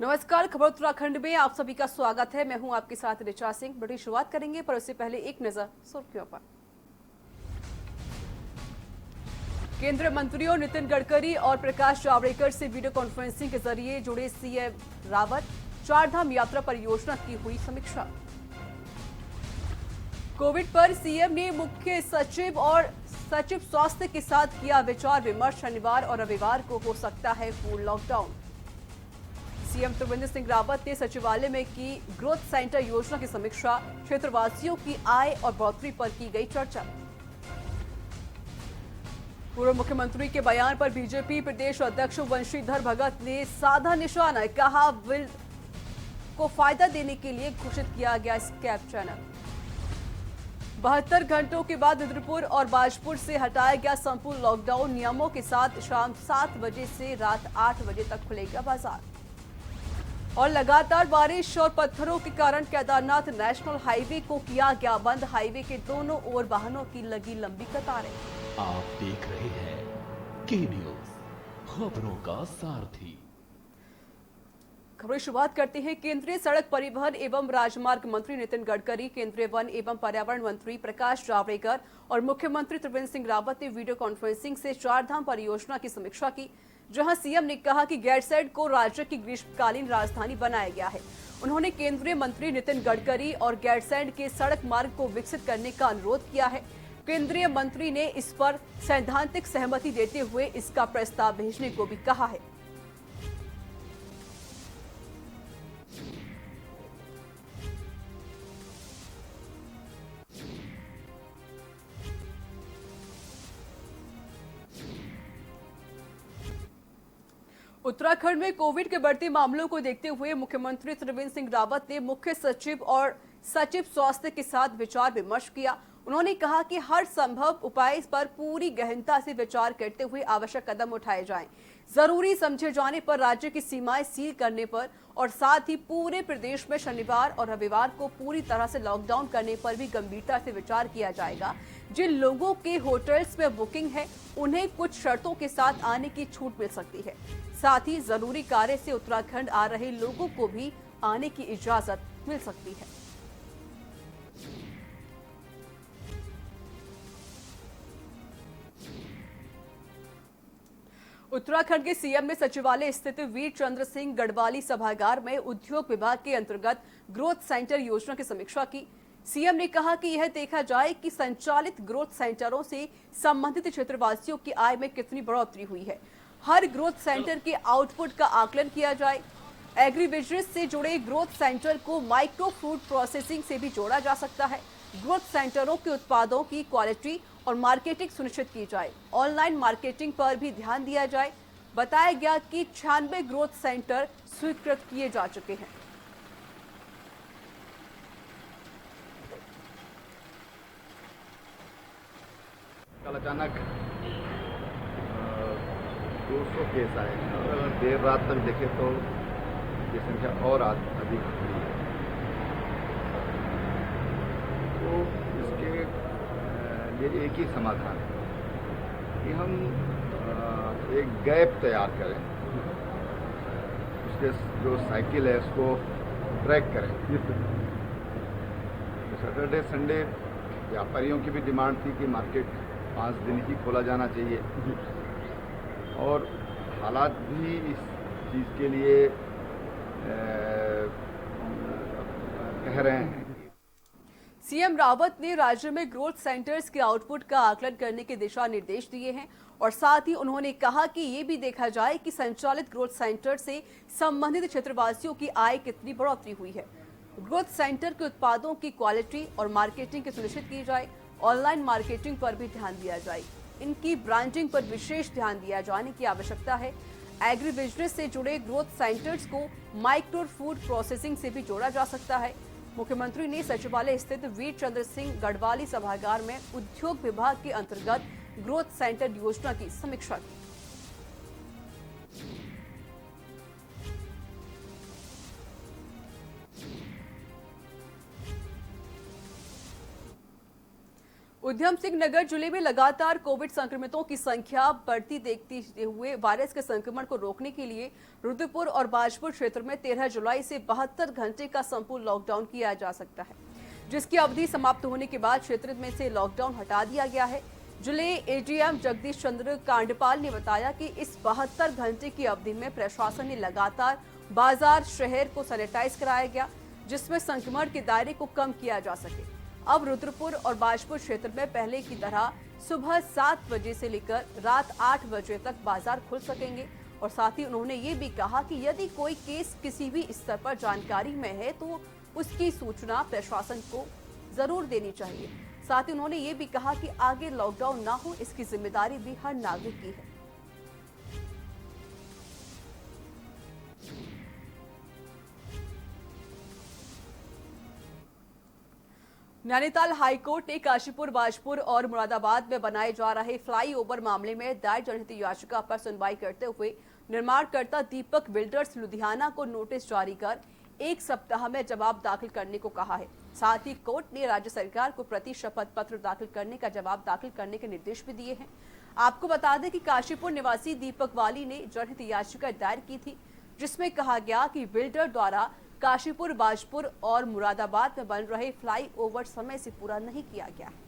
नमस्कार, खबर उत्तराखंड में आप सभी का स्वागत है। मैं हूं आपके साथ ऋचा सिंह। बड़ी शुरुआत करेंगे पर उससे पहले एक नजर सुर्खियों पर। केंद्रीय मंत्रियों नितिन गडकरी और प्रकाश जावड़ेकर से वीडियो कॉन्फ्रेंसिंग के जरिए जुड़े सीएम रावत। चारधाम यात्रा परियोजना की हुई समीक्षा। कोविड पर सीएम ने मुख्य सचिव और सचिव स्वास्थ्य के साथ किया विचार विमर्श। शनिवार और रविवार को हो सकता है पूर्ण लॉकडाउन। सीएम त्रिवेंद्र सिंह रावत ने सचिवालय में की ग्रोथ सेंटर योजना की समीक्षा। क्षेत्रवासियों की आय और बढ़ोतरी पर की गई चर्चा। पूर्व मुख्यमंत्री के बयान पर बीजेपी प्रदेश अध्यक्ष वंशीधर भगत ने साधा निशाना। कहा विल को फायदा देने के लिए घोषित किया गया स्कैप चैनल। 72 घंटों के बाद रुद्रपुर और बाजपुर से हटाया गया संपूर्ण लॉकडाउन। नियमों के साथ शाम 7 बजे से रात 8 बजे तक खुलेगा बाजार। और लगातार बारिश और पत्थरों के कारण केदारनाथ नेशनल हाईवे को किया गया बंद। हाईवे के दोनों ओर वाहनों की लगी लंबी कतारें। आप देख रहे हैं के न्यूज, खबरों का सारथी। खबरें शुरुआत करते हैं। केंद्रीय सड़क परिवहन एवं राजमार्ग मंत्री नितिन गडकरी, केंद्रीय वन एवं पर्यावरण मंत्री प्रकाश जावड़ेकर और मुख्यमंत्री त्रिवेंद्र सिंह रावत ने वीडियो कॉन्फ्रेंसिंग से चारधाम परियोजना की समीक्षा की, जहां सीएम ने कहा कि गैरसैंण को राज्य की ग्रीष्मकालीन राजधानी बनाया गया है। उन्होंने केंद्रीय मंत्री नितिन गडकरी और गैरसैंण के सड़क मार्ग को विकसित करने का अनुरोध किया है। केंद्रीय मंत्री ने इस पर सैद्धांतिक सहमति देते हुए इसका प्रस्ताव भेजने को भी कहा है। उत्तराखंड में कोविड के बढ़ते मामलों को देखते हुए मुख्यमंत्री त्रिवेंद्र सिंह रावत ने मुख्य सचिव और सचिव स्वास्थ्य के साथ विचार विमर्श किया। उन्होंने कहा कि हर संभव उपाय पर पूरी गहनता से विचार करते हुए आवश्यक कदम उठाए जाएं। जरूरी समझे जाने पर राज्य की सीमाएं सील करने पर और साथ ही पूरे प्रदेश में शनिवार और रविवार को पूरी तरह से लॉकडाउन करने पर भी गंभीरता से विचार किया जाएगा। जिन लोगों के होटल्स में बुकिंग है उन्हें कुछ शर्तों के साथ आने की छूट मिल सकती है। साथ ही जरूरी कार्य से उत्तराखंड आ रहे लोगों को भी आने की इजाजत मिल सकती है। उत्तराखंड के सीएम ने सचिवालय स्थित वीर चंद्र सिंह गढ़वाली सभागार में उद्योग विभाग के अंतर्गत ग्रोथ सेंटर योजना की समीक्षा की। सीएम ने कहा कि यह देखा जाए कि संचालित ग्रोथ सेंटरों से संबंधित क्षेत्रवासियों की आय में कितनी बढ़ोतरी हुई है। हर ग्रोथ सेंटर के आउटपुट का आकलन किया जाए। एग्री बिजनेस से जुड़े ग्रोथ सेंटर को माइक्रो फूड प्रोसेसिंग से भी जोड़ा जा सकता है। ग्रोथ सेंटरों के उत्पादों की क्वालिटी और मार्केटिंग सुनिश्चित की जाए। ऑनलाइन मार्केटिंग पर भी ध्यान दिया जाए। बताया गया कि 96 ग्रोथ सेंटर स्वीकृत किए जा चुके हैं। कल अचानक 200 केस आए हैं और अगर देर रात तक देखें तो ये संख्या और अधिक हुई है। तो इसके लिए एक ही समाधान है कि हम एक गैप तैयार करें, उसके जो साइकिल है उसको ट्रैक करें। तो सैटरडे संडे व्यापारियों की भी डिमांड थी कि मार्केट 5 दिन ही खोला जाना चाहिए और हालात भी इस चीज़ के लिए कह रहे हैं। सीएम रावत ने राज्य में ग्रोथ सेंटर्स के आउटपुट का आकलन करने के दिशा निर्देश दिए हैं और साथ ही उन्होंने कहा कि ये भी देखा जाए कि संचालित ग्रोथ सेंटर से संबंधित क्षेत्रवासियों की आय कितनी बढ़ोतरी हुई है। ग्रोथ सेंटर के उत्पादों की क्वालिटी और मार्केटिंग की सुनिश्चित की जाए। ऑनलाइन मार्केटिंग पर भी ध्यान दिया जाए। इनकी ब्रांडिंग पर विशेष ध्यान दिया जाने की आवश्यकता है। एग्री बिजनेस से जुड़े ग्रोथ सेंटर्स को माइक्रो फूड प्रोसेसिंग से भी जोड़ा जा सकता है। मुख्यमंत्री ने सचिवालय स्थित वीर चंद्र सिंह गढ़वाली सभागार में उद्योग विभाग के अंतर्गत ग्रोथ सेंटर योजना की समीक्षा की। उधम सिंह नगर जिले में लगातार कोविड संक्रमितों की संख्या बढ़ती देखते हुए वायरस के संक्रमण को रोकने के लिए रुद्रपुर और बाजपुर क्षेत्र में 13 जुलाई से 72 घंटे का संपूर्ण लॉकडाउन किया जा सकता है, जिसकी अवधि समाप्त होने के बाद क्षेत्र में से लॉकडाउन हटा दिया गया है। जिले एडीएम जगदीश चंद्र कांडपाल ने बताया कि इस 72 घंटे की अवधि में प्रशासन ने लगातार बाजार शहर को सैनिटाइज कराया गया, जिसमें संक्रमण के दायरे को कम किया जा सके। अब रुद्रपुर और बाजपुर क्षेत्र में पहले की तरह सुबह 7 बजे से लेकर रात 8 बजे तक बाजार खुल सकेंगे। और साथ ही उन्होंने ये भी कहा कि यदि कोई केस किसी भी स्तर पर जानकारी में है तो उसकी सूचना प्रशासन को जरूर देनी चाहिए। साथ ही उन्होंने ये भी कहा कि आगे लॉकडाउन ना हो, इसकी जिम्मेदारी भी हर नागरिक की है। नैनीताल हाईकोर्ट ने काशीपुर, बाजपुर और मुरादाबाद में बनाए जा रहे फ्लाईओवर मामले में दायर जनहित याचिका पर सुनवाई करते हुए निर्माणकर्ता दीपक बिल्डर्स लुधियाना को नोटिस जारी कर 1 सप्ताह में जवाब दाखिल करने को कहा है। साथ ही कोर्ट ने राज्य सरकार को प्रति शपथ पत्र दाखिल करने का जवाब दाखिल करने के निर्देश भी दिए हैं। आपको बता दें कि काशीपुर निवासी दीपक वाली ने जनहित याचिका दायर की थी, जिसमें कहा गया कि बिल्डर द्वारा काशीपुर, बाजपुर और मुरादाबाद में बन रहे फ्लाईओवर समय से पूरा नहीं किया गया है।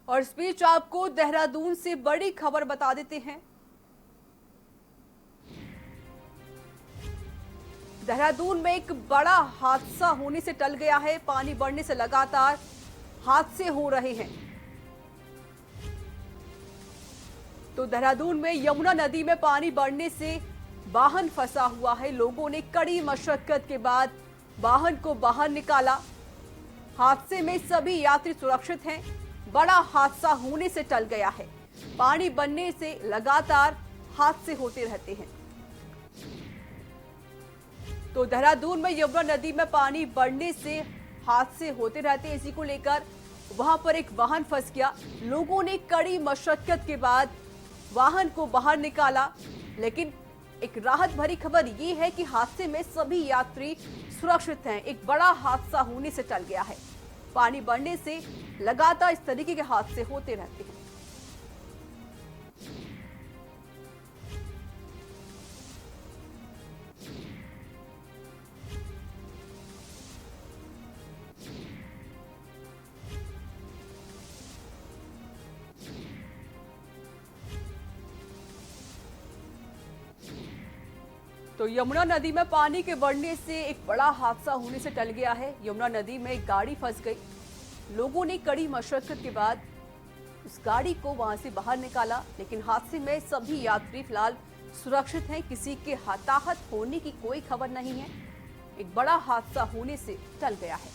और इस बीच आपको देहरादून से बड़ी खबर बता देते हैं। देहरादून में एक बड़ा हादसा होने से टल गया है। पानी बढ़ने से लगातार हादसे हो रहे हैं। तो देहरादून में यमुना नदी में पानी बढ़ने से वाहन फंसा हुआ है। लोगों ने कड़ी मशक्कत के बाद वाहन को बाहर निकाला। हादसे में सभी यात्री सुरक्षित हैं। बड़ा हादसा होने से टल गया है। पानी बनने से लगातार हादसे होते रहते हैं। तो देहरादून में यमुना नदी में पानी बढ़ने से हादसे होते रहते हैं। इसी को लेकर वहां पर एक वाहन फंस गया। लोगों ने कड़ी मशक्कत के बाद वाहन को बाहर निकाला, लेकिन एक राहत भरी खबर ये है कि हादसे में सभी यात्री सुरक्षित हैं। एक बड़ा हादसा होने से टल गया है। पानी बढ़ने से लगातार इस तरीके के हादसे होते रहते हैं। तो यमुना नदी में पानी के बढ़ने से एक बड़ा हादसा होने से टल गया है। यमुना नदी में एक गाड़ी फंस गई। लोगों ने कड़ी मशक्कत के बाद उस गाड़ी को वहां से बाहर निकाला, लेकिन हादसे में सभी यात्री फिलहाल सुरक्षित हैं। किसी के हताहत होने की कोई खबर नहीं है। एक बड़ा हादसा होने से टल गया है।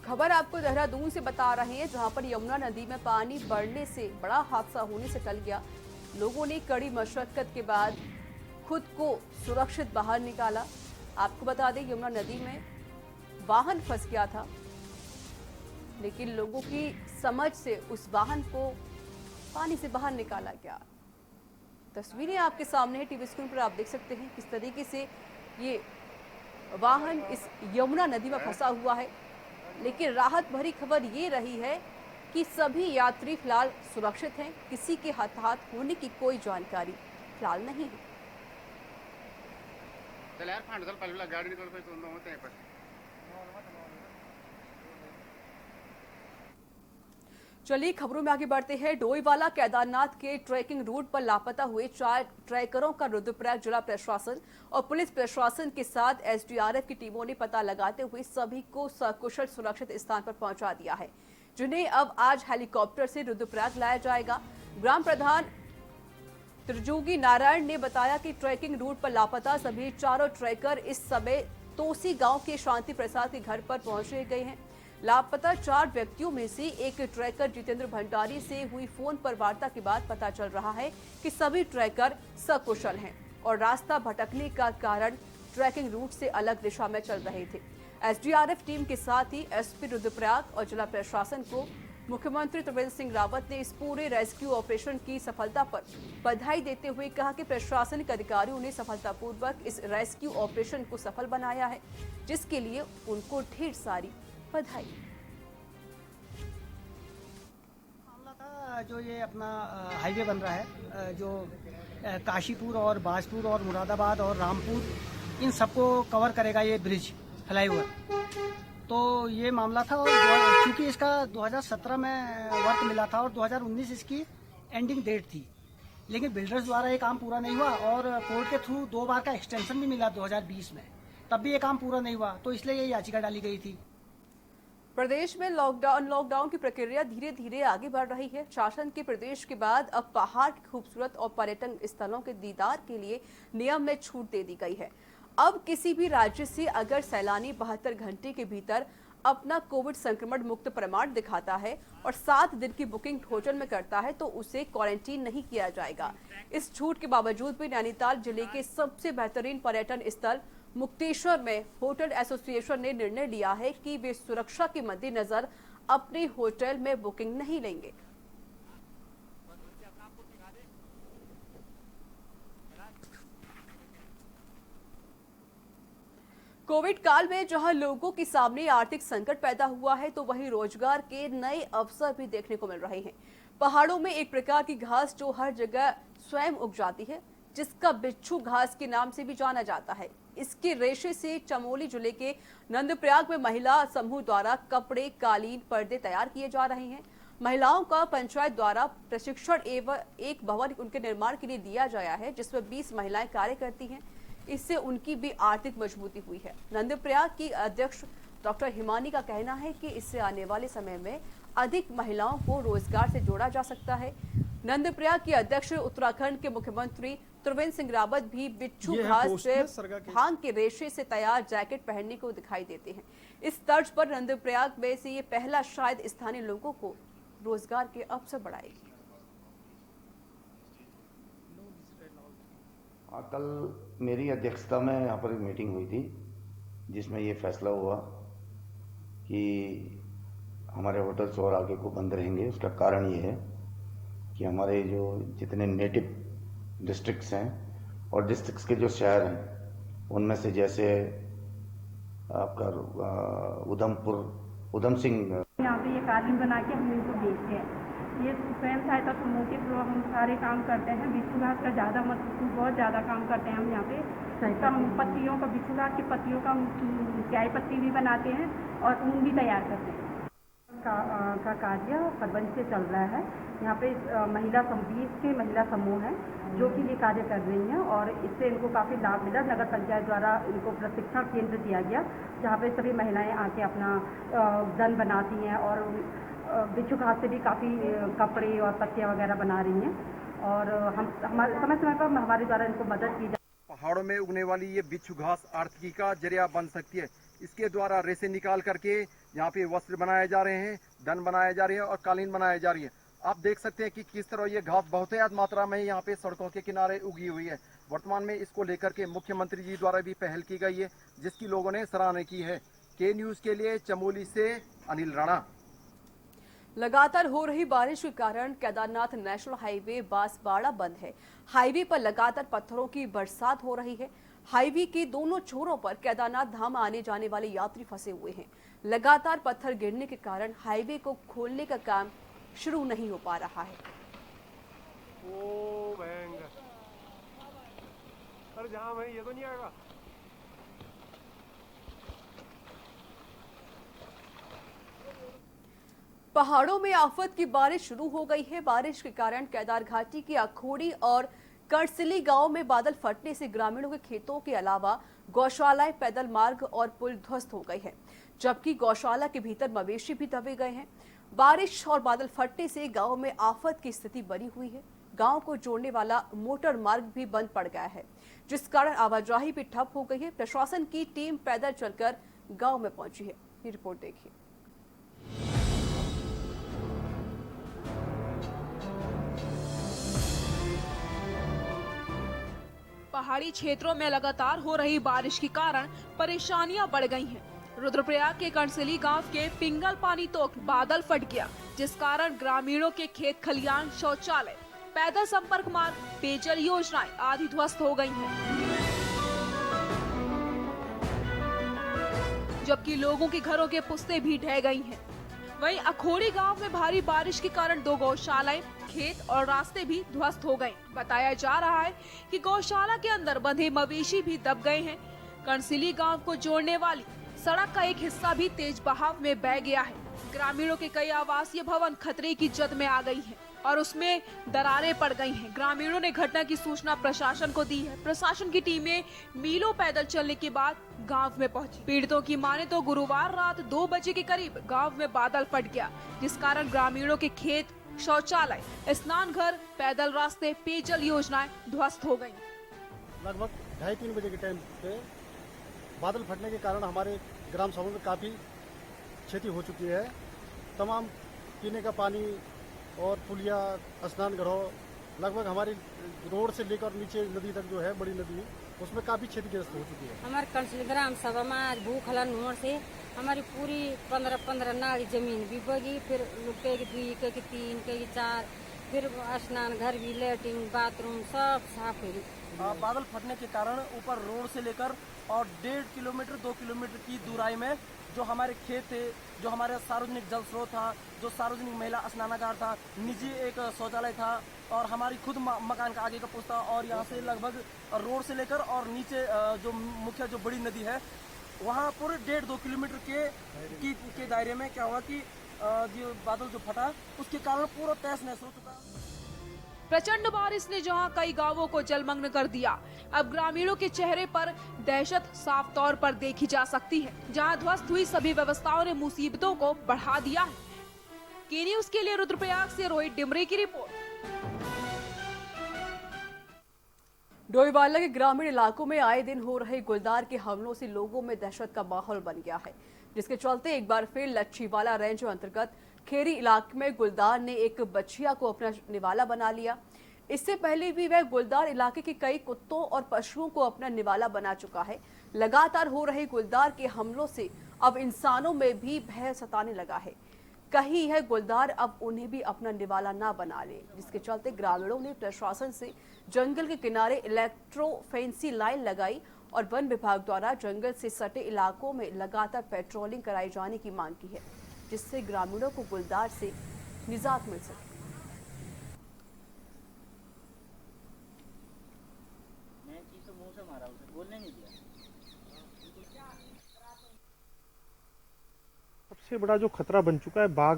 खबर आपको देहरादून से बता रहे हैं, जहां पर यमुना नदी में पानी बढ़ने से बड़ा हादसा होने से टल गया। लोगों ने कड़ी मशक्कत के बाद खुद को सुरक्षित बाहर निकाला। आपको बता दें, यमुना नदी में वाहन फंस गया था, लेकिन लोगों की समझ से उस वाहन को पानी से बाहर निकाला गया। तस्वीरें आपके सामने है, टीवी स्क्रीन पर आप देख सकते हैं किस तरीके से ये वाहन इस यमुना नदी में फंसा हुआ है। लेकिन राहत भरी खबर ये रही है कि सभी यात्री फिलहाल सुरक्षित हैं। किसी के हताहत होने की कोई जानकारी फिलहाल नहीं है। चल यार फांड चल पहले गाड़ी निकल पे तो होते हैं पर। चलिए खबरों में आगे बढ़ते हैं। डोईवाला केदारनाथ के ट्रैकिंग रूट पर लापता हुए 4 ट्रैकरों का रुद्रप्रयाग जिला प्रशासन और पुलिस प्रशासन के साथ एसडीआरएफ की टीमों ने पता लगाते हुए सभी को सकुशल सुरक्षित स्थान पर पहुंचा दिया है, जिन्हें अब आज हेलीकॉप्टर से रुद्रप्रयाग लाया जाएगा। ग्राम प्रधान त्रिजोगी नारायण ने बताया कि ट्रैकिंग रूट पर लापता सभी 4 ट्रैकर इस समय तोसी गांव के शांति प्रसाद के घर पर पहुंचे गए हैं। लापता 4 व्यक्तियों में से एक ट्रैकर जितेंद्र भंडारी से हुई फोन पर वार्ता के बाद पता चल रहा है कि सभी ट्रैकर सकुशल हैं और रास्ता भटकने का कारण ट्रैकिंग रूट से अलग दिशा में चल रहे थे। एसडीआरएफ टीम के साथ ही एसपी रुद्रप्रयाग और जिला प्रशासन को मुख्यमंत्री त्रिवेंद्र सिंह रावत ने इस पूरे रेस्क्यू ऑपरेशन की सफलता पर बधाई देते हुए कहा कि प्रशासनिक अधिकारियों ने सफलतापूर्वक इस रेस्क्यू ऑपरेशन को सफल बनाया है, जिसके लिए उनको ढेर सारी बधाई। मामला था जो ये अपना हाईवे बन रहा है, जो काशीपुर और बाजपुर और मुरादाबाद और रामपुर इन सबको कवर करेगा ये ब्रिज फ्लाईओवर। तो ये मामला था और क्योंकि इसका 2017 में वर्क मिला था और 2019 इसकी एंडिंग डेट थी, लेकिन बिल्डर्स द्वारा ये काम पूरा नहीं हुआ और कोर्ट के थ्रू 2 बार का एक्सटेंशन भी मिला 2020 में, तब भी ये काम पूरा नहीं हुआ, तो इसलिए ये याचिका डाली गई थी। प्रदेश में लॉकडाउन की प्रक्रिया धीरे धीरे आगे बढ़ रही है। शासन के प्रदेश के बाद अब पहाड़ के खूबसूरत और पर्यटन स्थलों के दीदार के लिए नियम में छूट दे दी गई है। अब किसी भी राज्य से अगर सैलानी 72 घंटे के भीतर अपना कोविड संक्रमण मुक्त प्रमाण दिखाता है और 7 दिन की बुकिंग होटल में करता है तो उसे क्वारंटीन नहीं किया जाएगा। इस छूट के बावजूद भी नैनीताल जिले के सबसे बेहतरीन पर्यटन स्थल मुक्तेश्वर में होटल एसोसिएशन ने निर्णय लिया है कि वे सुरक्षा के मद्देनजर अपने होटल में बुकिंग नहीं लेंगे। कोविड काल में जहां लोगों के सामने आर्थिक संकट पैदा हुआ है, तो वहीं रोजगार के नए अवसर भी देखने को मिल रहे हैं। पहाड़ों में एक प्रकार की घास जो हर जगह स्वयं उग जाती है, जिसका बिच्छू घास के नाम से भी जाना जाता है। इसके रेशे से चमोली जिले के नंदप्रयाग में महिला समूह द्वारा कपड़े, कालीन, पर्दे तैयार किए जा रहे हैं। महिलाओं का पंचायत द्वारा प्रशिक्षण एवं एक भवन उनके निर्माण के लिए दिया गया है, जिसमें 20 महिलाएं कार्य करती हैं। इससे उनकी भी आर्थिक मजबूती हुई है। नंदप्रयाग की अध्यक्ष डॉक्टर हिमानी का कहना है कि इससे आने वाले समय में अधिक महिलाओं को रोजगार से जोड़ा जा सकता है। नंदप्रयाग के अध्यक्ष उत्तराखंड के मुख्यमंत्री त्रिवेंद्र सिंह रावत भी बिच्छू घास से भांग के रेशे से तैयार जैकेट पहनने को दिखाई देते हैं। इस तर्ज पर नंदप्रयाग में से ये पहला शायद स्थानीय लोगों को रोजगार के अवसर बढ़ाएगी। कल मेरी अध्यक्षता में यहाँ पर एक मीटिंग हुई थी, जिसमें ये फैसला हुआ कि हमारे होटल्स और आगे को बंद रहेंगे। उसका कारण ये है कि हमारे जो जितने नेटिव डिस्ट्रिक्ट्स हैं और डिस्ट्रिक्ट्स के जो शहर हैं, उनमें से जैसे आपका उधम सिंह, यहाँ पे ये कालीन बना के हम इनको बेचते हैं। ये स्वयं सहायता समूह के थ्रू हम सारे काम करते हैं। बिच्छू घास का बहुत ज़्यादा काम करते हैं हम यहाँ पे। इसका पत्तियों का, बिच्छू घास की पत्तियों का चाय पत्ती भी बनाते हैं और ऊन भी तैयार करते हैं। का कार्य फरवरी से चल रहा है। यहाँ पे 20 के महिला समूह हैं जो कि ये कार्य कर रही हैं और इससे इनको काफ़ी लाभ मिला। नगर पंचायत द्वारा इनको प्रशिक्षण केंद्र दिया गया, जहाँ पे सभी महिलाएं आके अपना दन बनाती हैं और बिच्छू घास से भी काफ़ी कपड़े और पत्तियाँ वगैरह बना रही हैं और हम हमारे समय समय पर हमारे द्वारा इनको मदद की जाए। पहाड़ों में उगने वाली ये बिच्छू घास आर्थिकी का जरिया बन सकती है। इसके द्वारा रेसे निकाल करके यहाँ पे वस्त्र बनाए जा रहे हैं, दन बनाए जा रहे हैं और कालीन बनाए जा रही है। आप देख सकते हैं कि किस तरह ये घास बहुत ही मात्रा में यहाँ पे सड़कों के किनारे उगी हुई है। वर्तमान में इसको लेकर के मुख्यमंत्री जी द्वारा भी पहल की गई है, जिसकी लोगों ने सराहना की है। के न्यूज के लिए चमोली से अनिल राणा। लगातार हो रही बारिश के कारण केदारनाथ नेशनल हाईवे बांसवाड़ा बंद है। हाईवे पर लगातार पत्थरों की बरसात हो रही है। हाईवे के दोनों छोरों पर केदारनाथ धाम आने जाने वाले यात्री फंसे हुए हैं। लगातार पत्थर गिरने के कारण हाईवे को खोलने का काम शुरू नहीं हो पा रहा है। ओ भयंकर, अरे जाम है, ये तो नहीं आएगा। पहाड़ों में आफत की बारिश शुरू हो गई है। बारिश के कारण केदार घाटी के अखोड़ी और करसिली गांव में बादल फटने से ग्रामीणों के खेतों के अलावा गौशालाएं, पैदल मार्ग और पुल ध्वस्त हो गए हैं, जबकि गौशाला के भीतर मवेशी भी दबे गए हैं। बारिश और बादल फटने से गांव में आफत की स्थिति बनी हुई है। गांव को जोड़ने वाला मोटर मार्ग भी बंद पड़ गया है, जिस कारण आवाजाही भी ठप हो गई है। प्रशासन की टीम पैदल चलकर गांव में पहुंची है। ये रिपोर्ट देखिए। पहाड़ी क्षेत्रों में लगातार हो रही बारिश के कारण परेशानियां बढ़ गई हैं। रुद्रप्रयाग के करसिली गांव के पिंगल पानी तोक बादल फट गया, जिस कारण ग्रामीणों के खेत खलियान, शौचालय, पैदल संपर्क मार्ग, पेयजल योजनाएं आदि ध्वस्त हो गई हैं। जबकि लोगों के घरों के पुस्ते भी ढह गई हैं। वहीं अखोड़ी गांव में भारी बारिश के कारण 2 गौशालाएं, खेत और रास्ते भी ध्वस्त हो गए। बताया जा रहा है कि गौशाला के अंदर बंधे मवेशी भी दब गए हैं। करसिली गांव को जोड़ने वाली सड़क का एक हिस्सा भी तेज बहाव में बह गया है। ग्रामीणों के कई आवासीय भवन खतरे की जद में आ गई हैं और उसमें दरारें पड़ गई हैं। ग्रामीणों ने घटना की सूचना प्रशासन को दी है। प्रशासन की टीमें मीलों पैदल चलने के बाद गांव में पहुंची। पीड़ितों की माने तो गुरुवार रात 2 बजे के करीब गांव में बादल फट गया, जिस कारण ग्रामीणों के खेत, शौचालय, स्नान घर, पैदल रास्ते, पेयजल योजनाएं ध्वस्त हो गयी। लगभग 2:30-3 बजे के टाइम पे बादल फटने के कारण हमारे ग्राम सभा में काफी क्षति हो चुकी है। तमाम पीने का पानी और पुलिया, स्नान घरों, लगभग हमारी रोड से लेकर नीचे नदी तक जो है, बड़ी नदी, उसमें काफी क्षतिग्रस्त हो चुकी है। हमारे करसिली ग्राम सभा में आज भूखलन होने से हमारी पूरी 15 नाली जमीन भी बगी। फिर कई 2, कई 3, कई 4, फिर स्नान घर भी, लेटरिन, बाथरूम सब साफ है। बादल फटने के कारण ऊपर रोड से लेकर और 1.5 किलोमीटर 2 किलोमीटर की दूराई में जो हमारे खेत थे, जो हमारे सार्वजनिक जल स्रोत था, जो सार्वजनिक महिला स्नानागार था, निजी एक शौचालय था और हमारी खुद मकान का आगे का पुस्ता, और यहाँ से लगभग रोड से लेकर और नीचे जो मुख्य जो बड़ी नदी है, वहाँ पूरे 1.5-2 किलोमीटर के दायरे में क्या हुआ कि जो बादल जो फटा उसके कारण पूरा तहस नहस हो चुका। प्रचंड बारिश ने जहां कई गांवों को जलमग्न कर दिया, अब ग्रामीणों के चेहरे पर दहशत साफ तौर पर देखी जा सकती है। जहां ध्वस्त हुई सभी व्यवस्थाओं ने मुसीबतों को बढ़ा दिया है। के न्यूज़ के लिए रुद्रप्रयाग से रोहित डिमरे की रिपोर्ट। डोईवाला के ग्रामीण इलाकों में आए दिन हो रहे गुलदार के हमलों से लोगों में दहशत का माहौल बन गया है, जिसके चलते एक बार फिर लच्छीवाला रेंज अंतर्गत खेरी इलाके में गुलदार ने एक बछिया को अपना निवाला बना लिया। इससे पहले भी वह गुलदार इलाके के कई कुत्तों और पशुओं को अपना निवाला बना चुका है। लगातार हो रहे गुलदार के हमलों से अब इंसानों में भी भय सताने लगा है। कहीं यह गुलदार अब उन्हें भी अपना निवाला ना बना ले, जिसके चलते ग्रामीणों ने प्रशासन से जंगल के किनारे इलेक्ट्रो फेंसी लाइन लगाई और वन विभाग द्वारा जंगल से सटे इलाकों में लगातार पेट्रोलिंग कराई जाने की मांग की है, जिससे ग्रामीणों को गुलदार से निजात मिल सके। सबसे बड़ा जो खतरा बन चुका है बाघ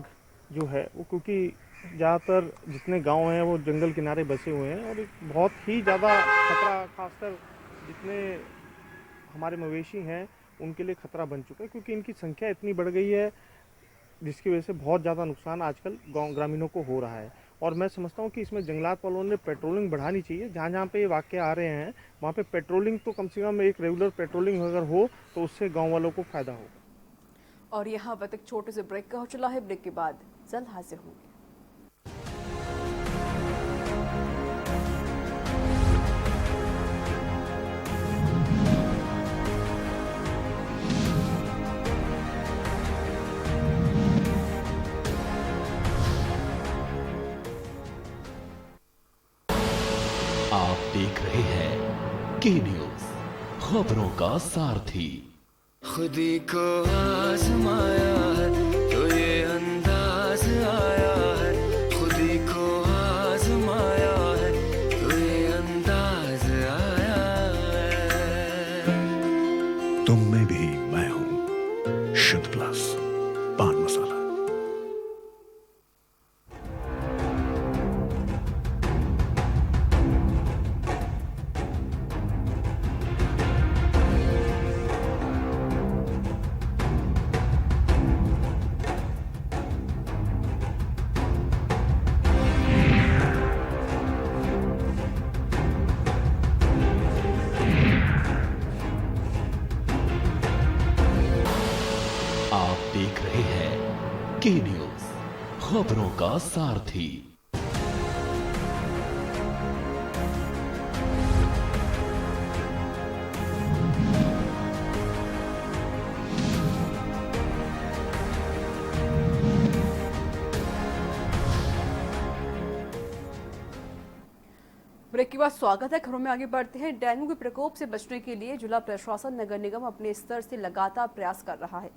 जो है वो, क्योंकि ज़्यादातर जितने गांव हैं वो जंगल किनारे बसे हुए हैं और एक बहुत ही ज़्यादा खतरा, खासकर जितने हमारे मवेशी हैं उनके लिए खतरा बन चुका है, क्योंकि इनकी संख्या इतनी बढ़ गई है जिसकी वजह से बहुत ज़्यादा नुकसान आजकल गाँव ग्रामीणों को हो रहा है। और मैं समझता हूँ कि इसमें जंगलात वालों ने पेट्रोलिंग बढ़ानी चाहिए। जहाँ जहाँ पे ये वाक़ये आ रहे हैं वहाँ पे पेट्रोलिंग तो कम से कम एक रेगुलर पेट्रोलिंग अगर हो तो उससे गाँव वालों को फ़ायदा होगा। और यहाँ पर एक छोटे से ब्रेक का हो चला है। ब्रेक के बाद जल्द हाजिर होंगे। आप देख रहे हैं के न्यूज़, खबरों का सारथी। खुदी को आजमाया है तो ये अंदाज आया है, खुदी को आजमाया है तो ये अंदाज आया है। तुम में भी मैं हूं, शुद्ध प्लस पान मसाला। की न्यूज, खबरों का सारथी। ब्रेक के बाद स्वागत है। खबरों में आगे बढ़ते हैं। डेंगू के प्रकोप से बचने के लिए जिला प्रशासन नगर निगम अपने स्तर से लगातार प्रयास कर रहा है।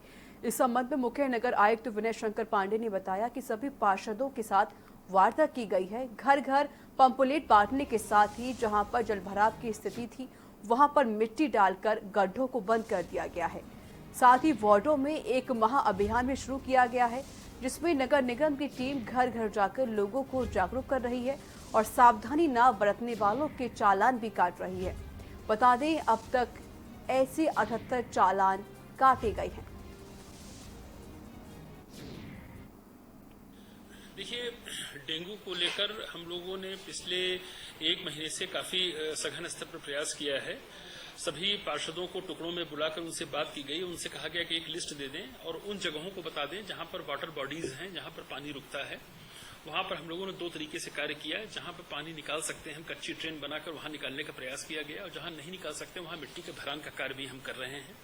इस संबंध में मुख्य नगर आयुक्त विनय शंकर पांडे ने बताया कि सभी पार्षदों के साथ वार्ता की गई है। घर घर पंपलेट बांटने के साथ ही जहां पर जलभराव की स्थिति थी वहां पर मिट्टी डालकर गड्ढों को बंद कर दिया गया है। साथ ही वार्डों में एक महाअभियान भी शुरू किया गया है, जिसमें नगर निगम की टीम घर घर जाकर लोगों को जागरूक कर रही है और सावधानी न बरतने वालों के चालान भी काट रही है। बता दें, अब तक ऐसे 78 चालान काटे गए हैं। देखिए, डेंगू को लेकर हम लोगों ने पिछले 1 महीने से काफी सघन स्तर पर प्रयास किया है। सभी पार्षदों को टुकड़ों में बुलाकर उनसे बात की गई। उनसे कहा गया कि एक लिस्ट दे दें और उन जगहों को बता दें जहां पर वाटर बॉडीज हैं, जहां पर पानी रुकता है। वहां पर हम लोगों ने 2 तरीके से कार्य किया है। जहां पर पानी निकाल सकते हैं, हम कच्ची ट्रेन बनाकर वहां निकालने का प्रयास किया गया, और जहां नहीं निकाल सकते वहां मिट्टी के भरान का कार्य भी हम कर रहे हैं।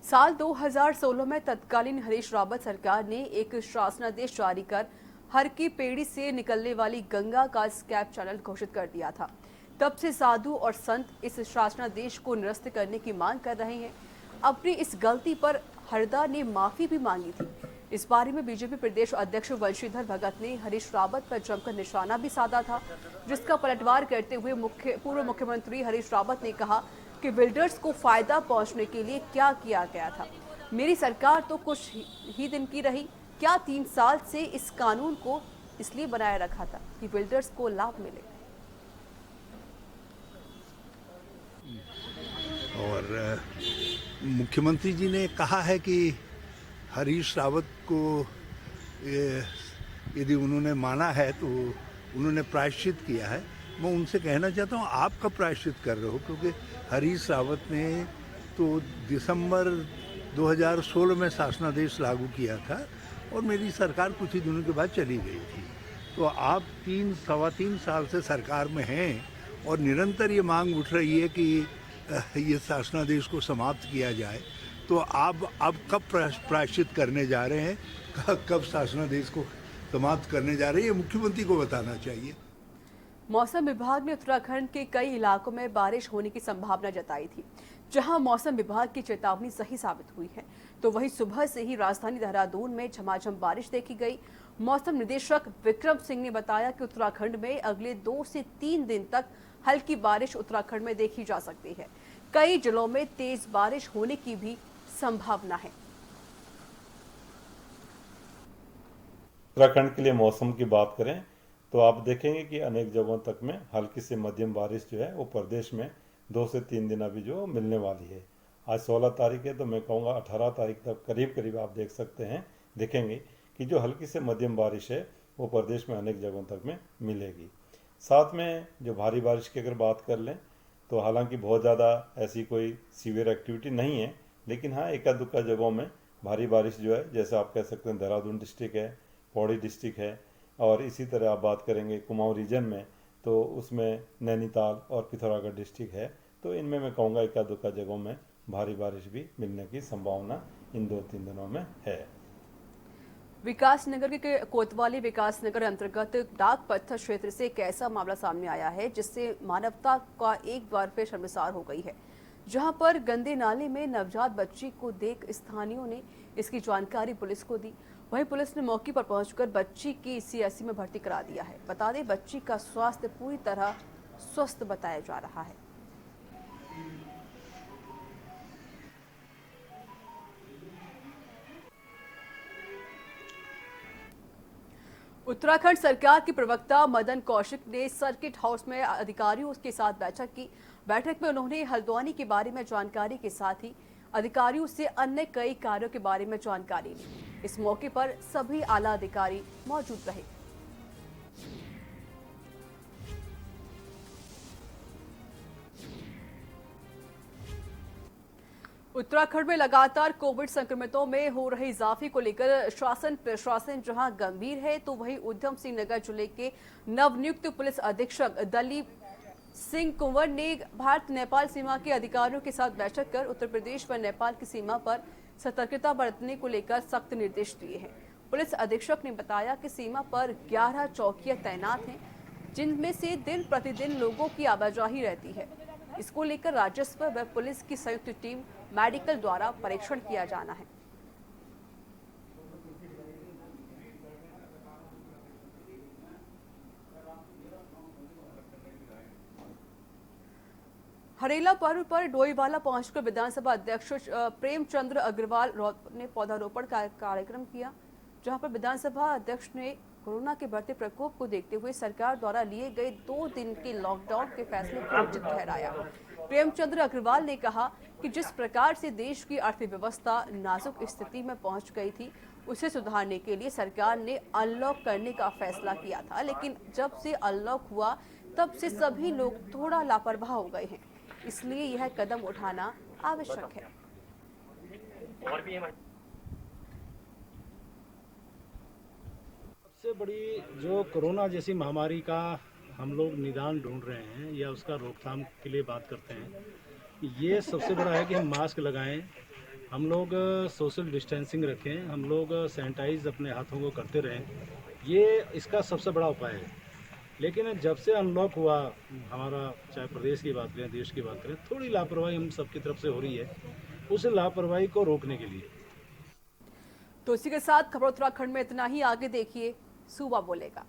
साल 2016 में तत्कालीन हरीश रावत सरकार ने एक शासनादेश जारी कर हर की पेड़ी से निकलने वाली गंगा का स्कैप चैनल घोषित कर दिया था। तब से साधु और संत इस शासनादेश को निरस्त करने की मांग कर रहे हैं। अपनी इस गलती पर हरदा ने माफी भी मांगी थी। इस बारे में बीजेपी प्रदेश अध्यक्ष वंशीधर भगत ने हरीश रावत पर जमकर निशाना भी साधा था, जिसका पलटवार करते हुए पूर्व मुख्यमंत्री हरीश रावत ने कहा कि बिल्डर्स को फायदा पहुंचने के लिए क्या किया गया था। मेरी सरकार तो कुछ ही दिन की रही, क्या 3 साल से इस कानून को इसलिए बनाए रखा था कि बिल्डर्स को लाभ मिले। और मुख्यमंत्री जी ने कहा है कि हरीश रावत को यदि उन्होंने माना है तो उन्होंने प्रायश्चित किया है। मैं उनसे कहना चाहता हूँ, आप कब प्रायश्चित कर रहे हो? क्योंकि हरीश रावत ने तो दिसंबर 2016 में शासनादेश लागू किया था और मेरी सरकार कुछ ही दिनों के बाद चली गई थी। तो आप 3-3.25 साल से सरकार में हैं और निरंतर ये मांग उठ रही है कि ये शासनादेश को समाप्त किया जाए। तो आप अब कब प्रायश्चित करने जा रहे हैं, कब शासनादेश को समाप्त करने जा रहे हैं, ये मुख्यमंत्री को बताना चाहिए। मौसम विभाग ने उत्तराखंड के कई इलाकों में बारिश होने की संभावना जताई थी। जहां मौसम विभाग की चेतावनी सही साबित हुई है, तो वहीं सुबह से ही राजधानी देहरादून में झमाझम बारिश देखी गई। मौसम निदेशक विक्रम सिंह ने बताया कि उत्तराखंड में अगले 2 से 3 दिन तक हल्की बारिश उत्तराखंड में देखी जा सकती है। कई जिलों में तेज बारिश होने की भी संभावना है। उत्तराखंड के लिए मौसम की बात करें तो आप देखेंगे कि अनेक जगहों तक में हल्की से मध्यम बारिश जो है वो प्रदेश में 2 से 3 दिन अभी जो मिलने वाली है। आज 16 तारीख है, तो मैं कहूँगा 18 तारीख तक करीब आप देख सकते हैं, देखेंगे कि जो हल्की से मध्यम बारिश है वो प्रदेश में अनेक जगहों तक में मिलेगी। साथ में जो भारी बारिश की अगर बात कर लें तो हालांकि बहुत ज़्यादा ऐसी कोई सीवियर एक्टिविटी नहीं है, लेकिन हाँ एका दुक्का जगहों में भारी बारिश जो है, जैसे आप कह सकते हैं देहरादून डिस्ट्रिक्ट है, पौड़ी डिस्ट्रिक्ट है, और इसी तरह आप बात करेंगे कुमाऊं रीजन में तो उसमें नैनीताल और पिथौरागढ़ डिस्ट्रिक्ट है। तो इनमें मैं कहूँगा एका दुक्का जगहों में भारी बारिश भी मिलने की संभावना इन 2-3 दिनों में है। विकासनगर के कोतवाली विकासनगर अंतर्गत डाक पत्थर क्षेत्र से एक ऐसा मामला सामने आया है जिससे मानवता का एक बार फिर शर्मसार हो गई है, जहां पर गंदे नाले में नवजात बच्ची को देख स्थानीयों ने इसकी जानकारी पुलिस को दी। वहीं पुलिस ने मौके पर पहुंचकर बच्ची की सीएससी में भर्ती करा दिया है। बता दें, बच्ची का स्वास्थ्य पूरी तरह स्वस्थ बताया जा रहा है। उत्तराखंड सरकार के प्रवक्ता मदन कौशिक ने सर्किट हाउस में अधिकारियों के साथ बैठक की। बैठक में उन्होंने हल्द्वानी के बारे में जानकारी के साथ ही अधिकारियों से अन्य कई कार्यों के बारे में जानकारी ली। इस मौके पर सभी आला अधिकारी मौजूद रहे। उत्तराखंड में लगातार कोविड संक्रमितों में हो रहे इजाफे को लेकर शासन प्रशासन जहां गंभीर है, तो वहीं उधम सिंह नगर जिले के नवनियुक्त पुलिस अधीक्षक दलीप सिंह कुंवर ने भारत नेपाल सीमा के अधिकारियों के साथ बैठक कर उत्तर प्रदेश व नेपाल की सीमा पर सतर्कता बरतने को लेकर सख्त निर्देश दिए हैं। पुलिस अधीक्षक ने बताया कि सीमा पर 11 चौकियां तैनात हैं, जिनमें से दिन प्रतिदिन लोगों की आवाजाही रहती है। इसको लेकर राजस्व व पुलिस की संयुक्त टीम मेडिकल द्वारा परीक्षण किया जाना है। हरेला पर्व पर डोईवाला पहुंचकर विधानसभा अध्यक्ष प्रेमचंद्र अग्रवाल ने पौधारोपण का कार्यक्रम किया, जहां पर विधानसभा अध्यक्ष ने कोरोना के बढ़ते प्रकोप को देखते हुए सरकार द्वारा लिए गए 2 दिन के लॉकडाउन के फैसले को उचित ठहराया। प्रेमचंद्र अग्रवाल ने कहा कि जिस प्रकार से देश की अर्थव्यवस्था नाजुक स्थिति में पहुंच गई थी, उसे सुधारने के लिए सरकार ने अनलॉक करने का फैसला किया था, लेकिन जब से अनलॉक हुआ तब से सभी लोग थोड़ा लापरवाह हो गए हैं, इसलिए यह कदम उठाना आवश्यक है। सबसे बड़ी जो कोरोना जैसी महामारी का हम लोग निदान ढूंढ रहे हैं या उसका रोकथाम के लिए बात करते हैं, ये सबसे बड़ा है कि हम मास्क लगाएं, हम लोग सोशल डिस्टेंसिंग रखें, हम लोग सैनिटाइज अपने हाथों को करते रहें, ये इसका सबसे बड़ा उपाय है। लेकिन जब से अनलॉक हुआ हमारा, चाहे प्रदेश की बात करें, देश की बात करें, थोड़ी लापरवाही हम सबकी तरफ से हो रही है, उस लापरवाही को रोकने के लिए। तो इसी के साथ खबर उत्तराखंड में इतना ही। आगे देखिए सूबा बोलेगा।